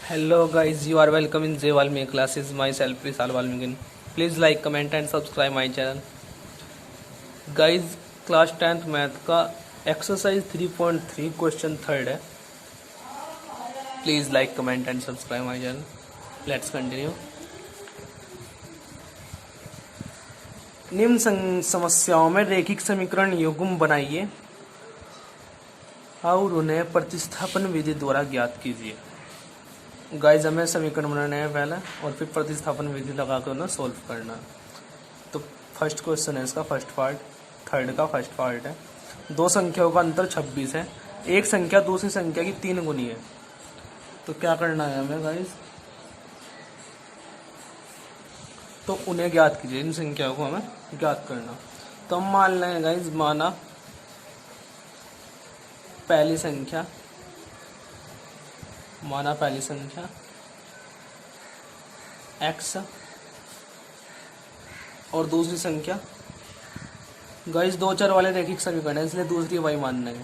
Hello guys, you are welcome in J Valmiki classes. Myself Vishal Valmiki. Please like, comment and subscribe my channel. Guys, class 10th math का exercise 3.3 question third है. Please like, comment and subscribe my channel. Let's continue. निम्न समस्याओं में रैखिक समीकरण युग्म बनाइए और उन्हें प्रतिस्थापन विधि द्वारा ज्ञात कीजिए. गाइज हमें समीकरण बनाने हैं पहले और फिर प्रतिस्थापन विधि लगा कर उन्हें सोल्व करना. तो फर्स्ट क्वेश्चन है इसका फर्स्ट पार्ट, थर्ड का फर्स्ट पार्ट है. दो संख्याओं का अंतर 26 है. एक संख्या दूसरी संख्या की 3 गुनी है. तो क्या करना है हमें गाइज, तो उन्हें ज्ञात कीजिए. इन संख्याओं को हमें ज्ञात करना. तो हम मान लेंगे गाइज, माना पहली संख्या x और दूसरी संख्या, गाइस दो चर वाले रैखिक समीकरण है इसलिए दूसरी y मान लेंगे.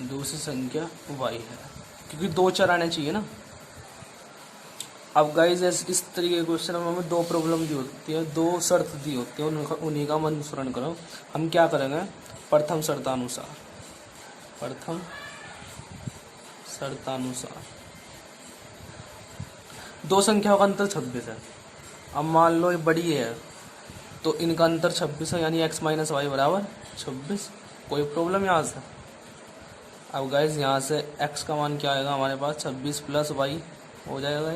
दूसरी संख्या y है क्योंकि दो चर आने चाहिए ना. अब गाइस इस तरीके के क्वेश्चन में हमें दो प्रॉब्लम दी होती है, दो शर्त दी होती है, उन्हीं का अनुसरण करो. हम क्या करेंगे, प्रथम शर्तानुसार दो संख्याओं का अंतर 26 है. अब मान लो ये बड़ी है तो इनका अंतर 26 है, यानी x माइनस वाई बराबर 26. कोई प्रॉब्लम यहाँ से. अब गाइज यहाँ से x का मान क्या आएगा हमारे पास, 26 प्लस वाई हो जाएगा.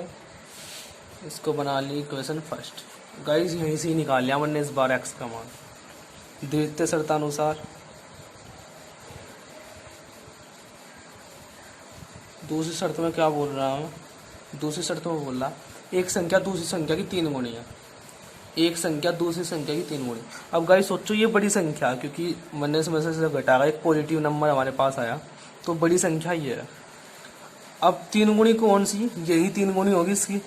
इसको बना ली इक्वेशन फर्स्ट. गाइज यहीं से ही निकाल लिया हमने इस बार x का मान. द्वितीय शर्तानुसार दूसरी शर्त में क्या बोल रहा हूँ, दूसरी शर्त में बोल रहा एक संख्या दूसरी संख्या की 3 गुनी है. एक संख्या दूसरी संख्या की 3 गुनी. अब गाइस सोचो ये बड़ी संख्या, क्योंकि बनने से से घटाएगा, एक पॉजिटिव नंबर हमारे पास आया तो बड़ी संख्या ये है. अब 3 गुनी कौन सी, यही 3 गुनी होगी इसकी,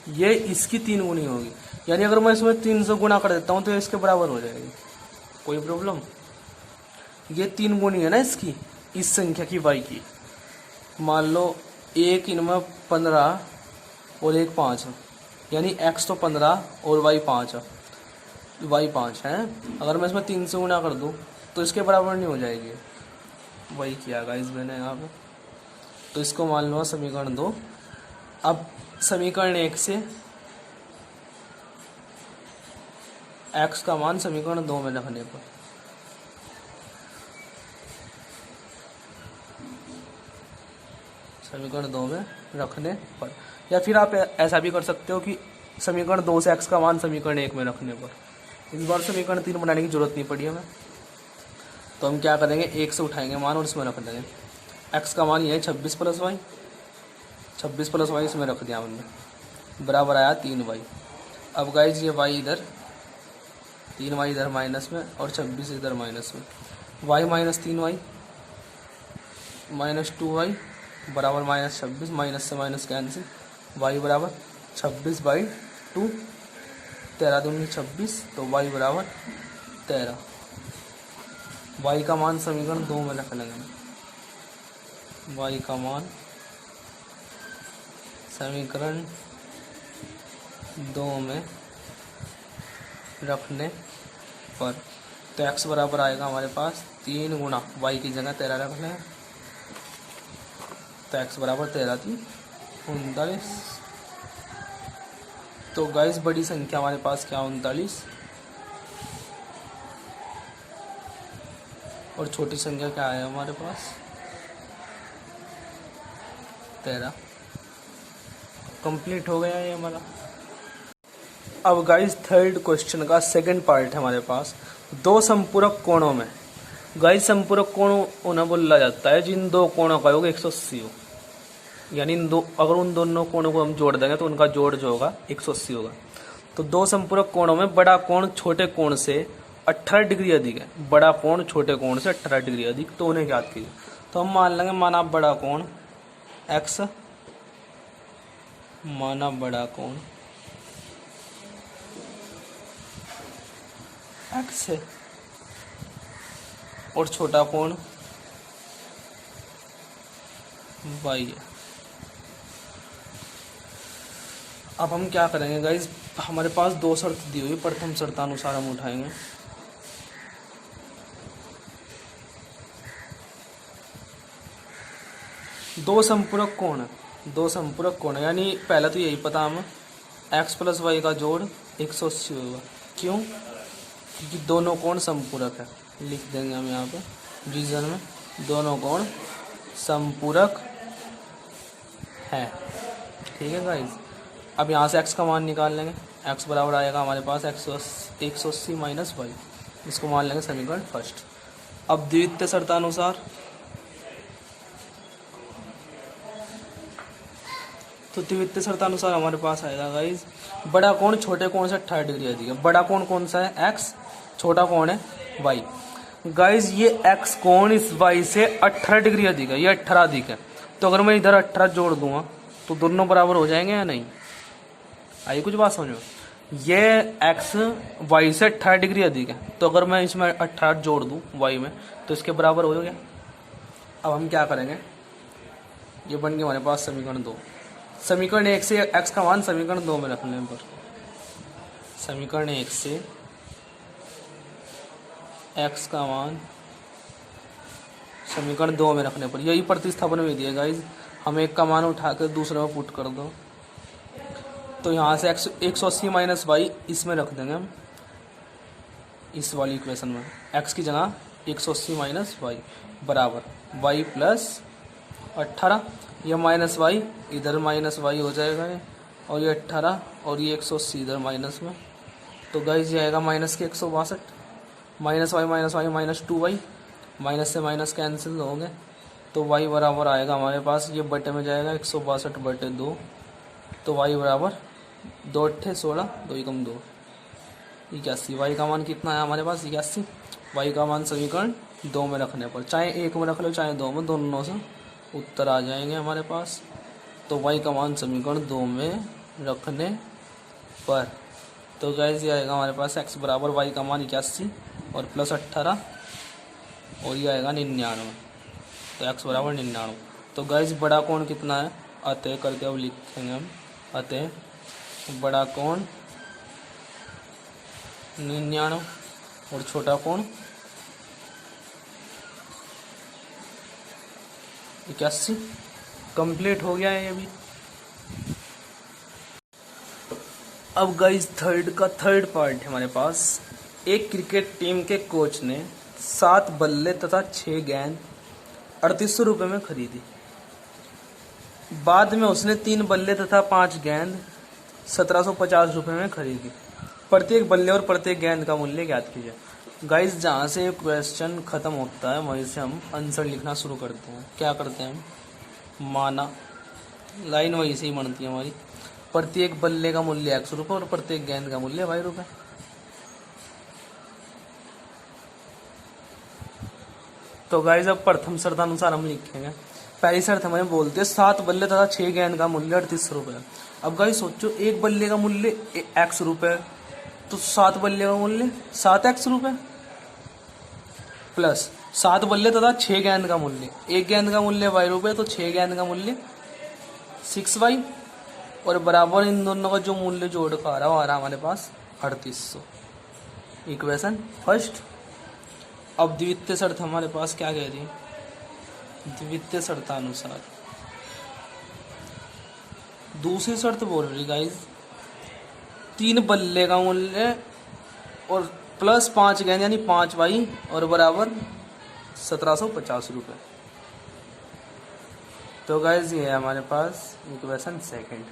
ये इसकी 3 गुनी होगी. यानी अगर मैं इसमें 300 गुना कर देता हूँ तो इसके बराबर हो जाएगी. कोई प्रॉब्लम. ये 3 गुनी है ना इसकी, इस संख्या की y की. मान लो एक इनमें 15 और एक 5 है, यानी x तो 15 और y 5 है. y 5 है. अगर मैं इसमें 3 से गुना कर दूं तो इसके बराबर नहीं हो जाएगी. वही किया गाइस मैंने यहाँ पे. तो इसको मान लो समीकरण 2. अब समीकरण 1 से x का मान समीकरण 2 में रखने पर या फिर आप ऐसा भी कर सकते हो कि समीकरण 2 से x का मान समीकरण 1 में रखने पर. इस बार समीकरण 3 बनाने की जरूरत नहीं पड़ी हमें. तो हम क्या करेंगे, 1 से उठाएंगे मान और इसमें रख देंगे. x का मान ये है 26 प्लस वाई. 26 प्लस वाई इसमें रख दिया हमने, बराबर आया 3y. अब गाइज ये y इधर, 3y इधर माइनस में और 26 इधर माइनस में. y minus 3y minus 2y बराबर माइनस 26. माइनस से माइनस कैंसिल. y बराबर 26/2, 13 दूनी 26, तो y बराबर 13. y का मान समीकरण 2 में रख लेंगे. y का मान समीकरण 2 में रखने पर तो x बराबर आएगा हमारे पास 3 गुना y की जगह 13 रख लें. तो x बराबर 13 थी 39. तो गाइस बड़ी संख्या हमारे पास क्या 39 और छोटी संख्या क्या है हमारे पास 13. कंप्लीट हो गया ये हमारा. अब गाइस थर्ड क्वेश्चन का सेकंड पार्ट है हमारे पास. दो संपूरक कोणों में, गाइस संपूरक कोण उन्हें बोला जाता है जिन दो कोणों का योग 180 हो. यानी अगर उन दोनों कोणों को हम जोड़ देंगे तो उनका जोड़ जो होगा 180 होगा. तो दो संपूरक कोणों में बड़ा कोण छोटे कोण से 18 डिग्री अधिक है. बड़ा कोण छोटे कोण से 18 डिग्री अधिक, तो उन्हें ज्ञात कीजिए. तो हम मान लेंगे, माना बड़ा कोण x, माना बड़ा कोण x है और छोटा कोण y है. अब हम क्या करेंगे गाइज, हमारे पास दो शर्त दी हुई, प्रथम शर्तानुसार हम उठाएंगे। दो संपूरक कोण है, दो संपूरक कोण है, यानी पहला तो यही पता हमें x प्लस वाई का जोड़ 180 होगा। क्यों? क्योंकि दोनों कोण संपूरक है। लिख देंगे हम यहाँ पे रीजन में, दोनों कोण संपूरक है। ठीक है गाइज, अब यहाँ से x का मान निकाल लेंगे। x बराबर आएगा हमारे पास 180 माइनस वाई, इसको मान लेंगे समीकरण फर्स्ट। अब द्वितीय शर्तानुसार, तो द्वितीय शर्तानुसार हमारे पास आएगा गाइज, बड़ा कोण छोटे कोण से 18 डिग्री अधिक है। बड़ा कोण कौन सा है? x, छोटा कोण है y। गाइज ये x कोण इस y से 18 डिग्री अधिक है, ये 18 अधिक है। तो अगर मैं इधर 18 जोड़ दूंगा तो दोनों बराबर हो जाएंगे या नहीं? आइए कुछ बात समझो, ये x y से 18 डिग्री अधिक है, तो अगर मैं इसमें 18 जोड़ दूं y में तो इसके बराबर हो गया। अब हम क्या करेंगे, ये बन गया हमारे पास समीकरण 2। समीकरण 1 से x का मान समीकरण 2 में रखने पर, समीकरण 1 से x का मान समीकरण 2 में रखने पर, यही प्रतिस्थापन में दिया गाइज। हम एक का मान उठा कर दूसरे में पुट कर दो, तो यहाँ से 180 माइनस वाई इसमें रख देंगे हम, इस वाली इक्वेशन में x की जगह 180 माइनस वाई बराबर y प्लस 18, यह माइनस वाई इधर माइनस वाई हो जाएगा ये, और ये 18 और ये 180 इधर माइनस में, तो गाइज ये आएगा माइनस के 162, minus Y minus 2y, minus से माइनस कैंसिल हो गए, तो y बराबर आएगा हमारे पास, ये बटे में जाएगा 162 बटे 2, तो y बराबर 2 अट्ठे 16, 2 एकम 2, 81। y का मान कितना है हमारे पास? 81। y का मान समीकरण 2 में रखने पर, चाहे 1 में रख लो चाहे 2 में, दोनों से उत्तर आ जाएंगे हमारे पास। तो y का मान समीकरण 2 में रखने पर, तो गैस ये आएगा हमारे पास x बराबर y का मान 81 और प्लस 18, और ये आएगा 99, तो x बराबर 99। तो गैस बड़ा कोण कितना है? अतः करके अब लिखेंगे हम, अतः बड़ा कोण 99 और छोटा कोण 81। कंप्लीट हो गया है ये भी। अब गाइस थर्ड पार्ट है हमारे पास। एक क्रिकेट टीम के कोच ने 7 बल्ले तथा 6 गेंद 3800 रुपये में खरीदी। बाद में उसने 3 बल्ले तथा 5 गेंद 1750 रुपये में खरीदी। प्रत्येक बल्ले और प्रत्येक गेंद का मूल्य ज्ञात कीजिए। गाइस जहाँ से क्वेश्चन खत्म होता है वहीं से हम आंसर लिखना शुरू करते हैं। क्या करते हैं हम? माना लाइन वहीं से ही बनती है हमारी। प्रत्येक बल्ले का मूल्य x रुपये और प्रत्येक गेंद का मूल्य y रुपये। तो गाइस अब प्रथम शर्तानुसार हम लिखेंगे। पहली शर्त हमें बोलते हैं 7 बल्ले तथा 6 गेंद का मूल्य 3800 रुपये। अब गाइस सोचो, एक बल्ले का मूल्य x रुपये, तो 7 बल्ले का मूल्य 7x रुपये प्लस 7 बल्ले तथा 6 गेंद का मूल्य, एक गेंद का मूल्य y रुपये, तो 6 गेंद का मूल्य 6y, और बराबर इन दोनों का जो मूल्य जोड़ का आ रहा है हमारे पास 3800। Equation first. अब द्वितीय शर्त हमारे पास क्या कह रही है? द्वितीय शर्तानुसार दूसरी शर्त बोल रही गाइस, 3 बल्ले का मूल्य और प्लस 5 गेंद यानी 5y और बराबर 1750 रुपये। तो गाइस ये है हमारे पास इक्वेशन सेकंड।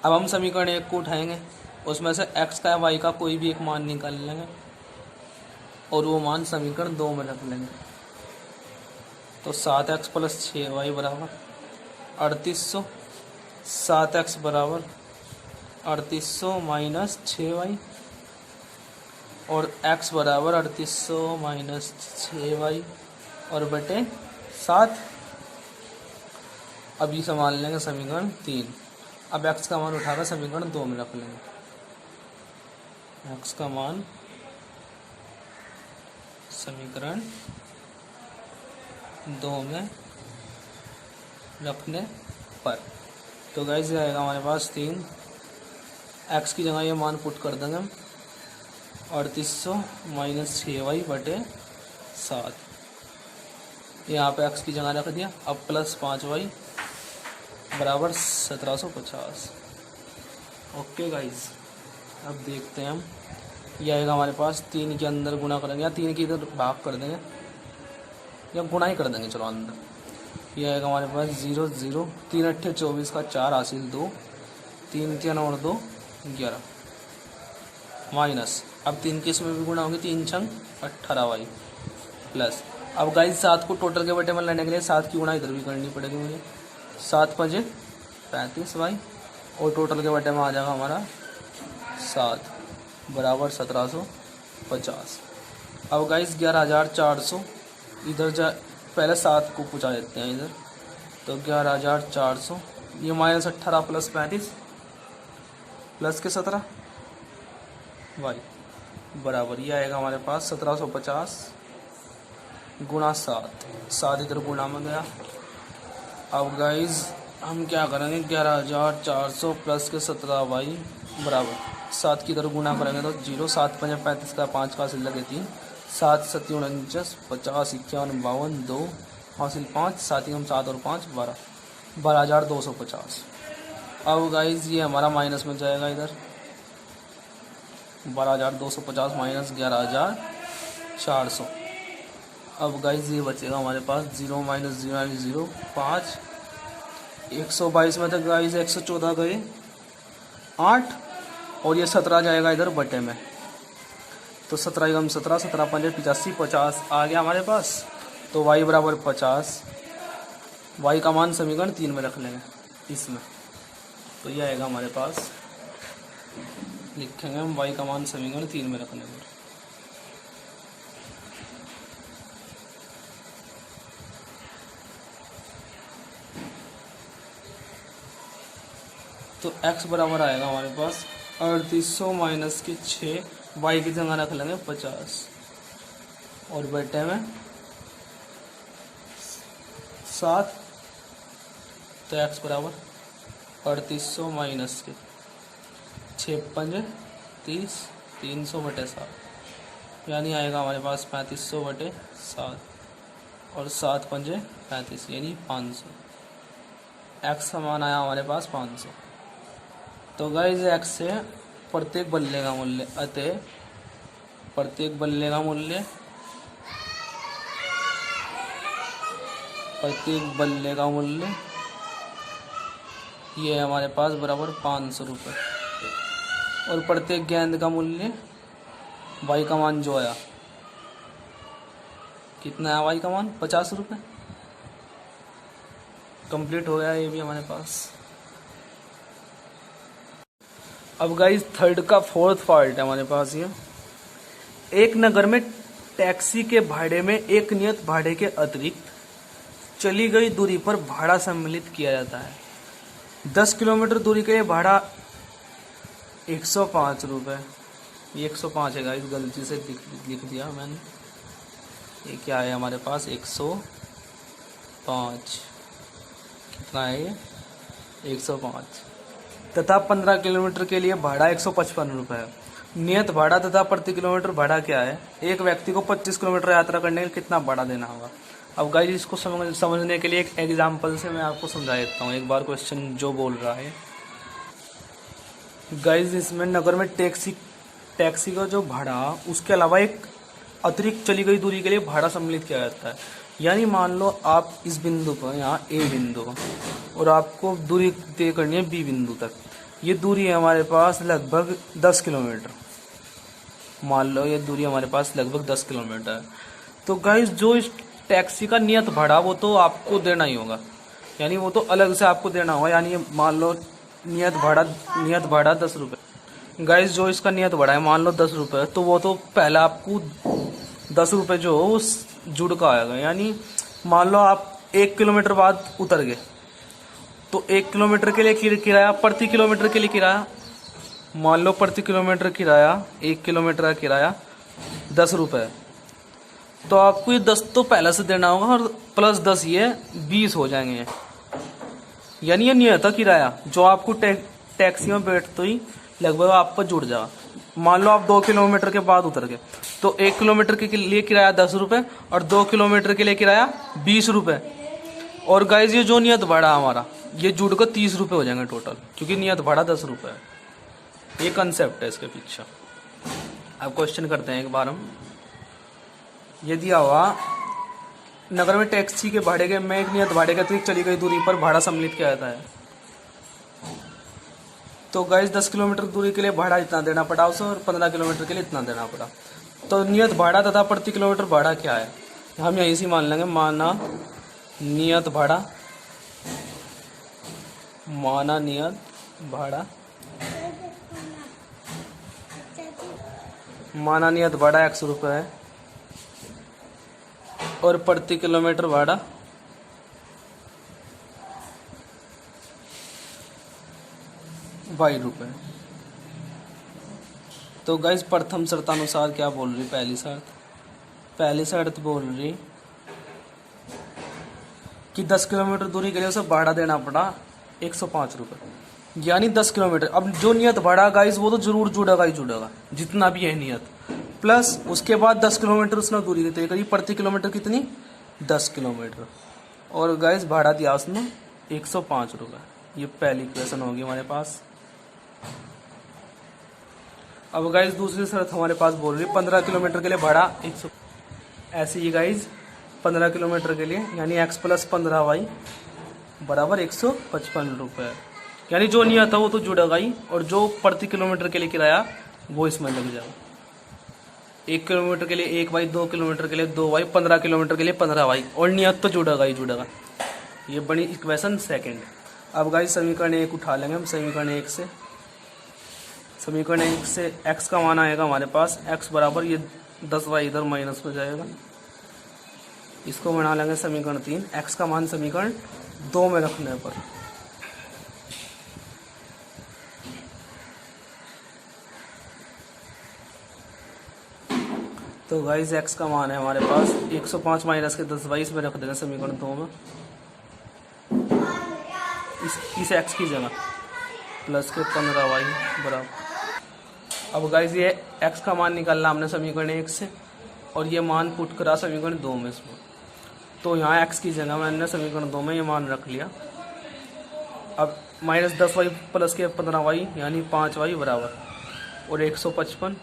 अब हम समीकरण 1 को उठाएंगे, उसमें से x का y का कोई भी एक मान निकाल लेंगे और वो मान समीकरण 2 में रख लेंगे। तो 7x प्लस 6y बराबर 3800, 7x बराबर 3800 माइनस 6y, और x बराबर 3800 माइनस 6y और बटे 7। अब ये संभाल लेंगे समीकरण 3। अब x का मान उठाकर समीकरण 2 में रख लेंगे। x का मान समीकरण 2 में रखने पर, तो गाइस ये आएगा हमारे पास 3 एक्स की जगह ये मान पुट कर देंगे हम 3800 माइनस 6y बटे 7। यहाँ पे एक्स की जगह रख दिया। अब प्लस 5y बराबर 1750। ओके गाइज, अब देखते हैं हम। ये आएगा हमारे पास 3 के अंदर गुणा करेंगे या 3 के इधर भाग कर देंगे या गुणा ही कर देंगे, चलो अंदर। ये आएगा हमारे पास 0 0 3 अट्ठे 24 का 4 हासिल 2 3 3 और 2 11 माइनस। अब 3 के इसमें भी गुणा होंगे, 3 छंग 18y प्लस। अब गाइस 7 को टोटल के बटे में लाने के लिए 7 की गुणा इधर भी करनी पड़ेगी मुझे। 7 5 35y और टोटल के बटे में आ जाएगा हमारा 7 बराबर 1750। अब गाइस 11400 इधर जा, पहले 7 को पूछा देते हैं इधर, तो 11400 ये माइनस 18 प्लस 35 प्लस के 17 वाई बराबर ये आएगा हमारे पास 1750 गुणा 7 इधर गुणा में गया। अब गाइज हम क्या करेंगे 11400 प्लस के 17y बराबर 7 की इधर गुणा करेंगे तो 0 7 5 35 का 5 का हासिल लगे 3 7 7 49 50 51 52 2 हासिल 5 7 हम 7 और 5 12 12250। अब गाइज ये हमारा माइनस में जाएगा इधर 12250 माइनस 11400। अब गाइज ये बचेगा हमारे पास 0 माइनस 0 यानी 0 5 122 में तक गाइज 114 गए 8 और ये 17 जाएगा इधर बटे में, तो 17 कम 17 17 5 85 50 आ गया हमारे पास। तो y बराबर 50, y का मान समीकरण 3 में रख लेंगे इसमें, तो ये आएगा हमारे पास, लिखेंगे हम y का मान समीकरण 3 में रख लेंगे। तो x बराबर आएगा हमारे पास 3800 माइनस के 6 y की जगह रख लेंगे 50 और बटे में 7, तो x बराबर 3800 माइनस के 6 5 30 300 बटे 7 यानी आएगा हमारे पास 3500 बटे 7 और 7 5 35 यानी 500। x का मान आया हमारे पास 500। तो गाइज x से प्रत्येक बल्ले का मूल्य अतः प्रत्येक बल्ले का मूल्य ये है हमारे पास बराबर 500 रुपये और प्रत्येक गेंद का मूल्य y का मान जो आया कितना है y का मान 50 रुपये। कंप्लीट हो गया ये भी हमारे पास। अब गाइस थर्ड का फोर्थ पार्ट है हमारे पास ये। एक नगर में टैक्सी के भाड़े में एक नियत भाड़े के अतिरिक्त चली गई दूरी पर भाड़ा सम्मिलित किया जाता है। 10 किलोमीटर दूरी के लिए भाड़ा 105 रुपये। ये 105 है गाइस, गलती से लिख दिया मैंने। ये क्या है हमारे पास 105, कितना है ये 105 तथा 15 किलोमीटर के लिए भाड़ा 155 रुपये है। नियत भाड़ा तथा प्रति किलोमीटर भाड़ा क्या है। एक व्यक्ति को 25 किलोमीटर यात्रा करने के लिए कितना भाड़ा देना होगा। अब गाइस इसको समझने के लिए एक एग्जांपल से मैं आपको समझा देता हूँ एक बार क्वेश्चन जो बोल रहा है। गाइस इसमें नगर में टैक्सी का जो भाड़ा उसके अलावा एक अतिरिक्त चली गई दूरी के लिए भाड़ा सम्मिलित किया जाता है। यानी मान लो आप इस बिंदु पर यहाँ ए बिंदु और आपको दूरी तय करनी है बी बिंदु तक। ये दूरी है हमारे पास लगभग 10 किलोमीटर। मान लो ये दूरी हमारे पास लगभग 10 किलोमीटर है। तो गाइस जो इस टैक्सी का नियत भाड़ा वो तो आपको देना ही होगा, यानी वो तो अलग से आपको देना होगा। यानी मान लो नियत भाड़ा 10 रुपये। गाइस जो इसका नियत भाड़ा है मान लो 10 रुपये, तो वो तो पहले आपको 10 रुपये जो हो उस जुड़ का आएगा। यानी मान लो आप 1 किलोमीटर बाद उतर गए तो 1 किलोमीटर के लिए किराया, प्रति किलोमीटर के लिए किराया, मान लो प्रति किलोमीटर किराया 1 किलोमीटर का किराया 10 रुपये। तो आपको ये 10 तो पहले से देना होगा और प्लस 10 ये 20 हो जाएंगे। यानी ये नियत किराया जो आपको टैक्सी में बैठते ही लगभग आपको जुड़ जाएगा। मान लो आप 2 किलोमीटर के बाद उतर गए तो 1 किलोमीटर के लिए किराया 10 रुपये और 2 किलोमीटर के लिए किराया 20 रुपये। और गाइज ये जो नियत भाड़ा हमारा ये जुड़कर 30 रुपये हो जाएंगे टोटल, क्योंकि नियत भाड़ा 10 रुपये है। ये कंसेप्ट है इसके पीछे। अब क्वेश्चन करते हैं एक बार हम। ये दिया हुआ नगर में टैक्सी के भाड़े के में एक नियत भाड़े के अतिरिक्त चली गई दूरी पर भाड़ा सम्मिलित किया जाता है। तो गाइस 10 किलोमीटर दूरी के लिए भाड़ा इतना देना पड़ा उसे और 15 किलोमीटर के लिए इतना देना पड़ा। तो नियत भाड़ा तथा प्रति किलोमीटर भाड़ा क्या है हम यहीं से मान लेंगे। माना नियत भाड़ा, माना नियत भाड़ा, माना नियत भाड़ा 100 रुपये है और प्रति किलोमीटर भाड़ा 22 रुपये। तो गाइस प्रथम शर्तानुसार क्या बोल रही, पहली शर्त बोल रही कि 10 किलोमीटर दूरी के लिए उसे भाड़ा देना पड़ा 105 रुपये, यानी 10 किलोमीटर। अब जो नियत भाड़ा गाइस वो तो जरूर जुड़ेगा ही जुड़ेगा, जितना भी है नियत, प्लस उसके बाद 10 किलोमीटर उसने दूरी तय करी, प्रति किलोमीटर कितनी 10 किलोमीटर, और गाइस भाड़ा दिया उसने 105 रुपये। ये पहली क्वेश्चन होगी हमारे पास। अब गाइस दूसरी शर्त हमारे पास बोल रही है 15 किलोमीटर के लिए भाड़ा 100। ऐसे ही गाइस 15 किलोमीटर के लिए यानी x + 15y बराबर 155 रुपये, यानी जो नियत था वो तो जुड़ेगा ही, और जो प्रति किलोमीटर के लिए किराया वो इसमें लग जाएगा। 1 किलोमीटर के लिए 1y, 2 किलोमीटर के लिए 2y, 15 किलोमीटर के लिए 15y, और नियत तो जुड़ेगा ही जुड़ेगा। ये बनी इक्वेशन सेकंड। अब गाइस समीकरण 1 उठा लेंगे हम। समीकरण 1 से x का मान आएगा हमारे पास, x बराबर ये 10y इधर माइनस हो जाएगा, इसको बना लेंगे समीकरण 3। x का मान समीकरण 2 में रखने पर तो गाइस x का मान है हमारे पास 105 माइनस के 10y, इसमें रख देंगे समीकरण 2 में। इस x की जगह प्लस के 15y बराबर। अब गाइस ये x का मान निकालना हमने समीकरण 1 से, और ये मान पुट करा समीकरण 2 में इसमें। तो यहाँ x की जगह मैंने समीकरण 2 में ये मान रख लिया। अब माइनस 10y प्लस के 15y यानी 5y बराबर, और 155,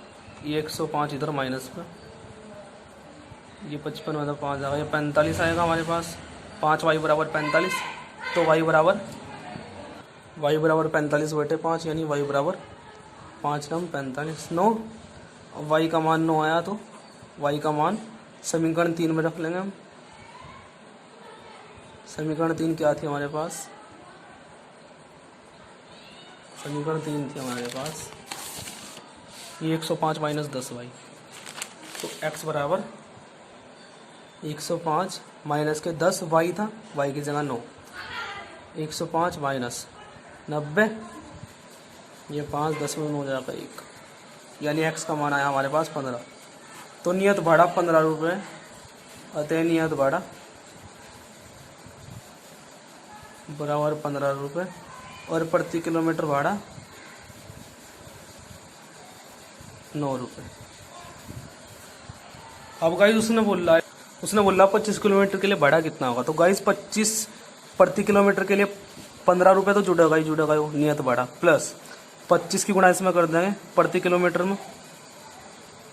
ये 105 इधर माइनस में, ये 55 मतलब 5 आएगा, ये 45 आएगा हमारे पास। 5y बराबर 45, तो y बराबर 45/5 यानी y बराबर 5 9 45 9। y का मान 9 आया तो y का मान समीकरण 3 में रख लेंगे हम। समीकरण 3 क्या थी हमारे पास, समीकरण 3 थी हमारे पास ये 105 माइनस 10y, तो x बराबर 105 माइनस के 10 y था, y की जगह 9, 105 माइनस 90, ये 5 10 में हो जाएगा 1, यानी x का मान आया हमारे पास 15। तो नियत भाड़ा 15 रुपये, अतः नियत भाड़ा बराबर 15 रुपये, और प्रति किलोमीटर भाड़ा 9 रुपये। अब गाइस उसने बोला 25 किलोमीटर के लिए भाड़ा कितना होगा। तो गाइस 25 प्रति किलोमीटर के लिए 15 रुपये तो जुड़ेगा ही जुड़ेगा वो नियत भाड़ा, प्लस 25 की गुणा इसमें कर देंगे प्रति किलोमीटर में।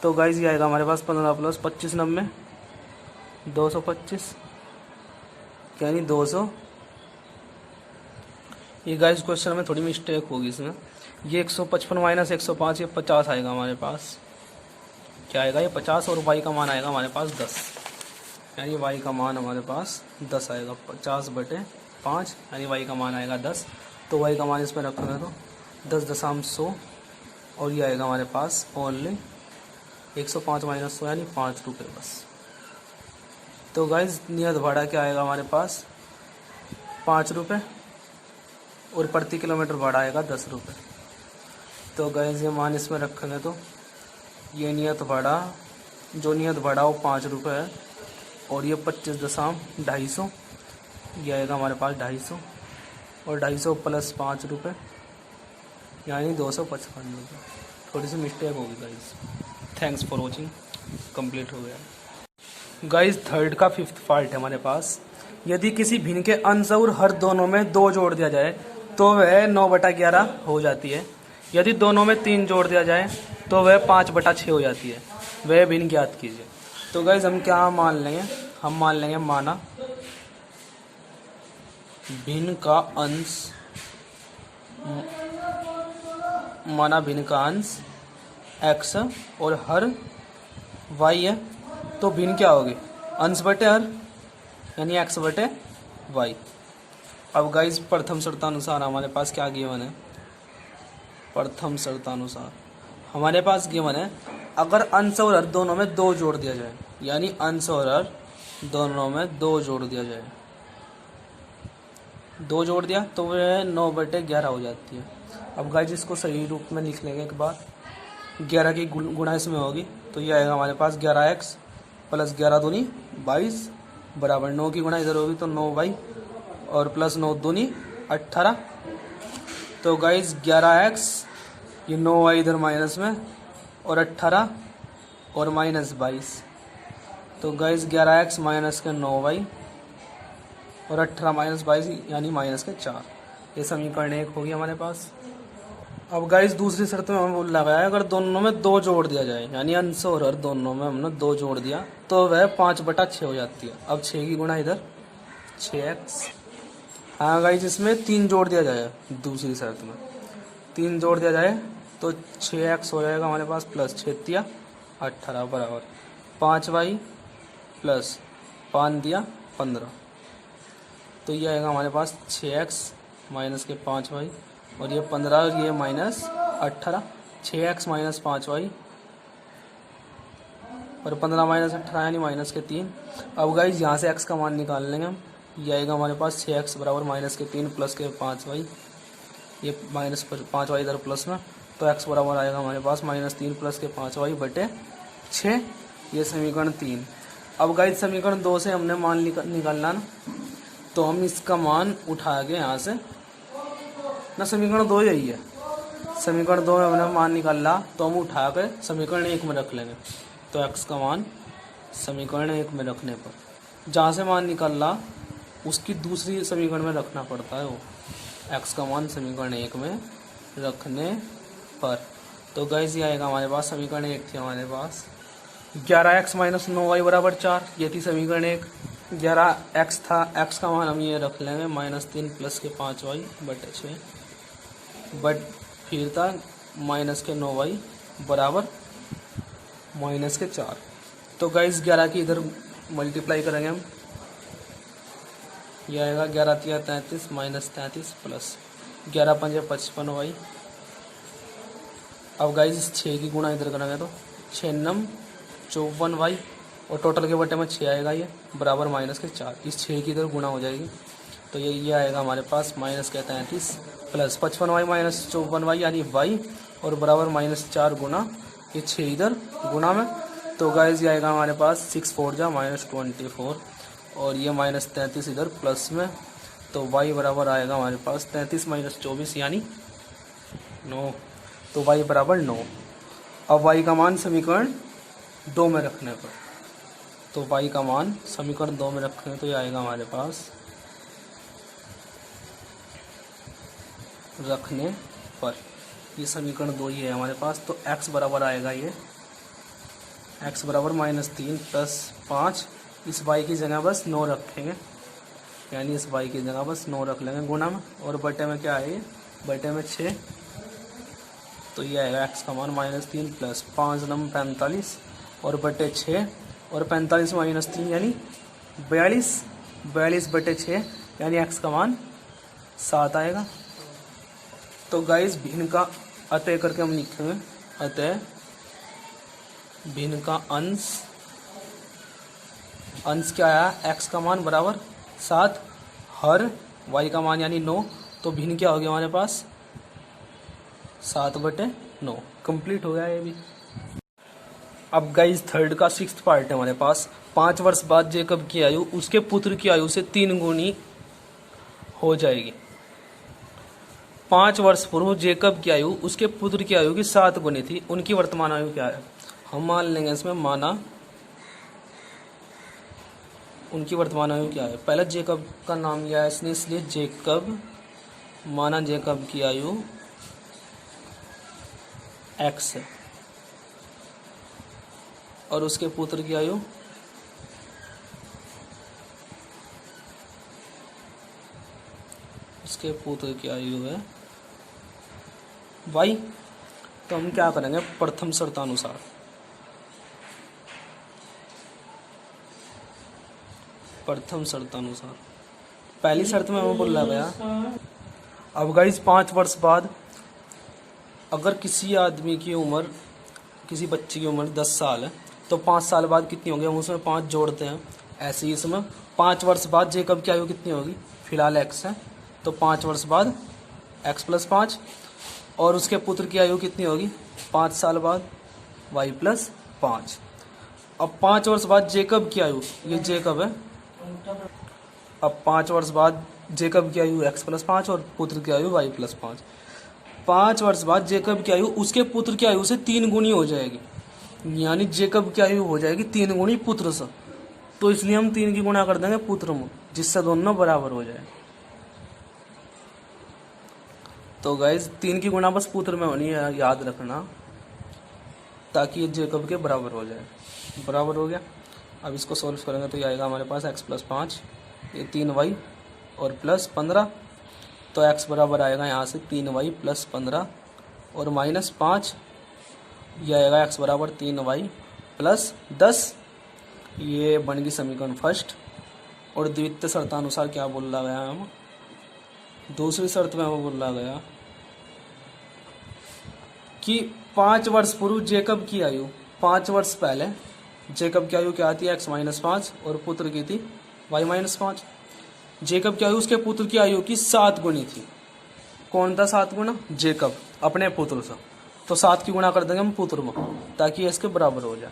तो गाइस ये आएगा हमारे पास 15 प्लस 25 90 225 यानी 200। ये गाइस क्वेश्चन में थोड़ी मिस्टेक होगी इसमें, ये 155 माइनस 105 ये 50 आएगा हमारे पास। क्या आएगा ये 50, और y का मान आएगा हमारे पास 10, यानी y का मान हमारे पास 10 आएगा। 50/5 यानी y का मान आएगा 10। तो y का मान इसमें रखेंगे तो 10.100, और ये आएगा हमारे पास ओनली 105 माइनस 100 यानी 5 रुपये बस। तो गाइज नियत भाड़ा क्या आएगा हमारे पास 5 रुपये, और प्रति किलोमीटर भाड़ा आएगा 10 रुपये। तो गाइज ये मान इसमें रखेंगे तो ये नियत भाड़ा, जो नियत भाड़ा वो 5 रुपये है, और ये 25.250 ये आएगा हमारे पास 250, और 250 प्लस 5 रुपये यानी 255। थोड़ी सी मिस्टेक होगी guys. Thanks for watching. Complete हो गया गाइस। थर्ड का फिफ्थ पार्ट है हमारे पास। यदि किसी भिन्न के अंश और हर दोनों में 2 जोड़ दिया जाए तो वह 9/11 हो जाती है। यदि दोनों में 3 जोड़ दिया जाए तो वह 5/6 हो जाती है। वह भिन्न ज्ञात कीजिए। तो गाइस हम क्या मान लेंगे, हम मान लेंगे माना भिन्न का अंश, माना भिन्न का अंश x और हर y है। तो भिन्न क्या होगी, अंश बटे हर, यानी x बटे y। अब गाइस प्रथम शर्तानुसार हमारे पास क्या गिवन है, प्रथम शर्तानुसार हमारे पास गिवन है अगर अंश और हर दोनों में 2 जोड़ दिया जाए, यानी अंश और हर दोनों में 2 जोड़ दिया जाए, 2 जोड़ दिया तो वह 9/11 हो जाती है। अब गाइस इसको सही रूप में लिख लेंगे एक बार। 11 की गुणा इसमें होगी तो ये आएगा हमारे पास 11x प्लस 11 दूनी 22 बराबर 9 की गुणा इधर होगी तो 9y और प्लस 9 दूनी 18। तो गाइस 11x, ये 9y इधर माइनस में और 18 और माइनस 22। तो गाइस 11x माइनस के 9y और 18 माइनस 22 यानी माइनस के 4। ये समीकरण 1 होगी हमारे पास। अब गाइस दूसरी शर्त में हमें बोल लगाया अगर दोनों में 2 जोड़ दिया जाए, यानी अंश और हर दोनों में हमने 2 जोड़ दिया तो वह 5/6 हो जाती है। अब 6 की गुणा इधर 6x। हाँ गाइस इसमें 3 जोड़ दिया जाए, दूसरी शर्त में 3 जोड़ दिया जाए तो 6x हो जाएगा हमारे पास प्लस 6 दिया 18 बराबर 5y प्लस 5 दिया 15। तो ये आएगा हमारे पास 6x माइनस के 5y और ये 15 और ये माइनस 18। 6x माइनस 5y और 15 माइनस 18 यानी माइनस के 3। अब गाइज यहाँ से x का मान निकाल लेंगे हम। ये आएगा हमारे पास 6x बराबर माइनस के 3 प्लस के 5y, ये माइनस 5y इधर प्लस में, तो x बराबर आएगा हमारे पास माइनस 3 प्लस के 5y बटे 6। ये समीकरण 3। अब गाइज समीकरण 2 से हमने मान निकालना ना, तो हम इसका मान उठा के यहाँ से ना, समीकरण 2 यही है, समीकरण 2 में हमने मान निकाला तो हम उठा के समीकरण 1 में रख लेंगे। तो x का मान समीकरण 1 में रखने पर जहाँ से मान निकाला उसकी दूसरी समीकरण में रखना पड़ता है, वो x का मान समीकरण 1 में रखने पर। तो गाइस ये आएगा हमारे पास समीकरण 1 थी हमारे पास 11x माइनस 9y बराबर 4, ये थी समीकरण 1। 11x था, x का मान हम ये रख लेंगे -3 प्लस के 5y बटे 6 बट फिर था माइनस के 9y बराबर माइनस के 4। तो गाइस 11 की इधर मल्टीप्लाई करेंगे हम, यह आएगा 11 तिया 33 माइनस 33 प्लस 11 पंजे 55y। अब गाइस 6 की गुणा इधर करेंगे तो 6 नम 54y और टोटल के बटे में 6 आएगा ये बराबर माइनस के 4। इस 6 की इधर गुणा हो जाएगी तो ये आएगा हमारे पास माइनस के 33 प्लस 55y माइनस 54y यानी y और बराबर -4 गुना ये 6 इधर गुना में। तो गाइस ये आएगा हमारे पास 6 4 जा -24 और ये -33 इधर प्लस में, तो y बराबर आएगा हमारे पास 33 - 24 यानी 9। तो y बराबर 9। अब y का मान समीकरण 2 में रखने पर, तो y का मान समीकरण 2 में रखने तो ये आएगा हमारे पास रखने पर, ये समीकरण 2 ही है हमारे पास। तो x बराबर आएगा ये x बराबर -3 प्लस 5, इस y की जगह बस 9 रखेंगे, यानी इस y की जगह बस 9 रख लेंगे गुणा में, और बटे में क्या है ये बटे में 6। तो ये आएगा x का मान -3 प्लस 5 नम 45 और बटे 6 और 45 - 3 यानी 42, 42 बटे 6 यानी x का मान 7 आएगा। तो गाइस भिन्न का अतः करके हम लिखेंगे, अतः भिन्न का अंश क्या आया, x का मान बराबर 7 हर y का मान यानी 9, तो भिन्न क्या हो गया हमारे पास 7/9। कंप्लीट हो गया ये भी। अब गाइस थर्ड का 6th पार्ट है हमारे पास। 5 वर्ष बाद जेकब की आयु उसके पुत्र की आयु से 3 गुनी हो जाएगी। 5 वर्ष पूर्व जेकब की आयु उसके पुत्र की आयु की 7 गुनी थी, उनकी वर्तमान आयु क्या है? हम मान लेंगे इसमें, माना उनकी वर्तमान आयु क्या है। पहले जेकब का नाम लिया है इसने, इसलिए जेकब, माना जेकब की आयु x है और उसके पुत्र की आयु है y। तो हम क्या करेंगे, प्रथम शर्तानुसार, पहली शर्त में हमें बोला गया, अब गाइस 5 वर्ष बाद अगर किसी आदमी की उम्र, किसी बच्चे की उम्र 10 साल है तो 5 साल बाद कितनी होगी, हम उसमें 5 जोड़ते हैं। ऐसे ही इसमें 5 वर्ष बाद जेकब की आयु कितनी होगी, फिलहाल x है तो 5 वर्ष बाद x + 5, और उसके पुत्र की आयु कितनी होगी, 5 साल बाद y + 5। अब 5 वर्ष बाद जेकब की आयु, ये जेकब है, अब 5 वर्ष बाद जेकब की आयु x + 5 और पुत्र की आयु y + 5। 5 वर्ष बाद जेकब की आयु उसके पुत्र की आयु से 3 गुनी हो जाएगी, यानी जेकब की आयु हो जाएगी 3 गुनी पुत्र से। तो इसलिए हम 3 की गुणा कर देंगे पुत्र में, जिससे दोनों बराबर हो जाए। तो गाइज 3 की गुणा बस पुत्र में होनी है, याद रखना, ताकि ये जेकब के बराबर हो जाए। बराबर हो गया। अब इसको सॉल्व करेंगे तो ये आएगा हमारे पास x + 5, ये 3y और +15। तो x बराबर आएगा यहाँ से 3y + 15 और -5, ये आएगा x बराबर 3y + 10। ये बन गई समीकरण फर्स्ट। और द्वितीय शर्तानुसार क्या बोला गया है, हम दूसरी शर्त में हमें बोला गया कि 5 वर्ष पूर्व जेकब की आयु, 5 वर्ष पहले जेकब की आयु क्या आती है, x - 5 और पुत्र की थी y - 5। जेकब की आयु उसके पुत्र की आयु की 7 गुनी थी। कौन था 7 गुना, जेकब अपने पुत्र से। तो 7 की गुणा कर देंगे हम पुत्र में, ताकि इसके बराबर हो जाए।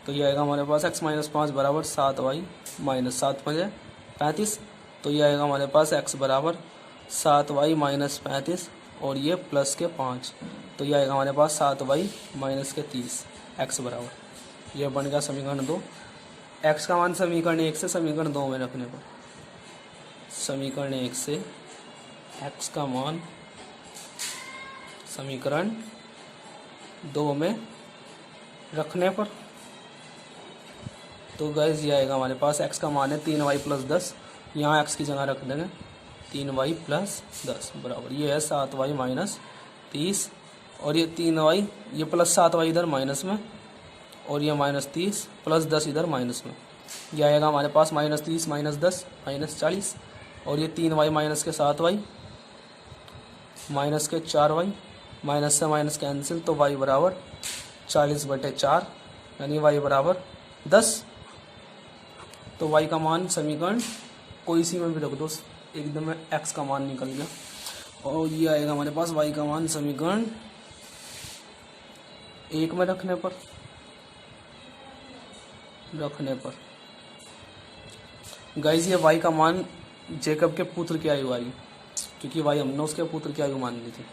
तो ये आएगा हमारे पास x - 5 बराबर 7y - 7 5 35। तो ये आएगा हमारे पास x बराबर 7y - 35 और ये प्लस के 5। तो ये आएगा हमारे पास 7y - के 30, x बराबर, ये बन गया समीकरण 2। x का मान समीकरण 1 से समीकरण 2 में रखने पर, समीकरण 1 से x का मान समीकरण 2 में रखने पर, तो गाइस ये आएगा हमारे पास x का मान है 3y + 10, यहाँ x की जगह रख देंगे 3y + 10 बराबर, ये है 7y - 30 और ये 3y, ये +7y इधर माइनस में और ये -30 +10 इधर माइनस में। ये आएगा हमारे पास -30 - 10 -40 और ये 3y माइनस के 7y माइनस के 4y, माइनस से माइनस कैंसिल, तो y बराबर 40/4 यानी y बराबर 10। तो y का मान समीकरण कोई सी में भी रख दो, एकदम x का मान निकल गया। और ये आएगा हमारे पास y का मान समीकरण 1 में रखने पर गाइस ये y का मान जेकब के पुत्र की आयु आई, क्योंकि y हमने उसके पुत्र की आयु मान ली थी।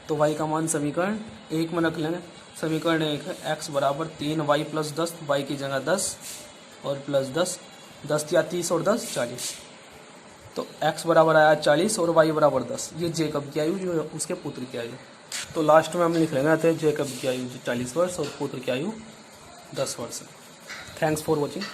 तो y का मान समीकरण 1 में रख लेंगे। समीकरण 1 है x बराबर 3y + 10, y की जगह 10 और +10, 10 या 30 और 10 40। तो x बराबर आया 40 और y बराबर 10, ये जेकब की आयु जो उसके पुत्र की आयु। तो लास्ट में हम लिख लेंगे जेकब की आयु 40 वर्ष और पुत्र की आयु 10 वर्ष। Thanks for watching.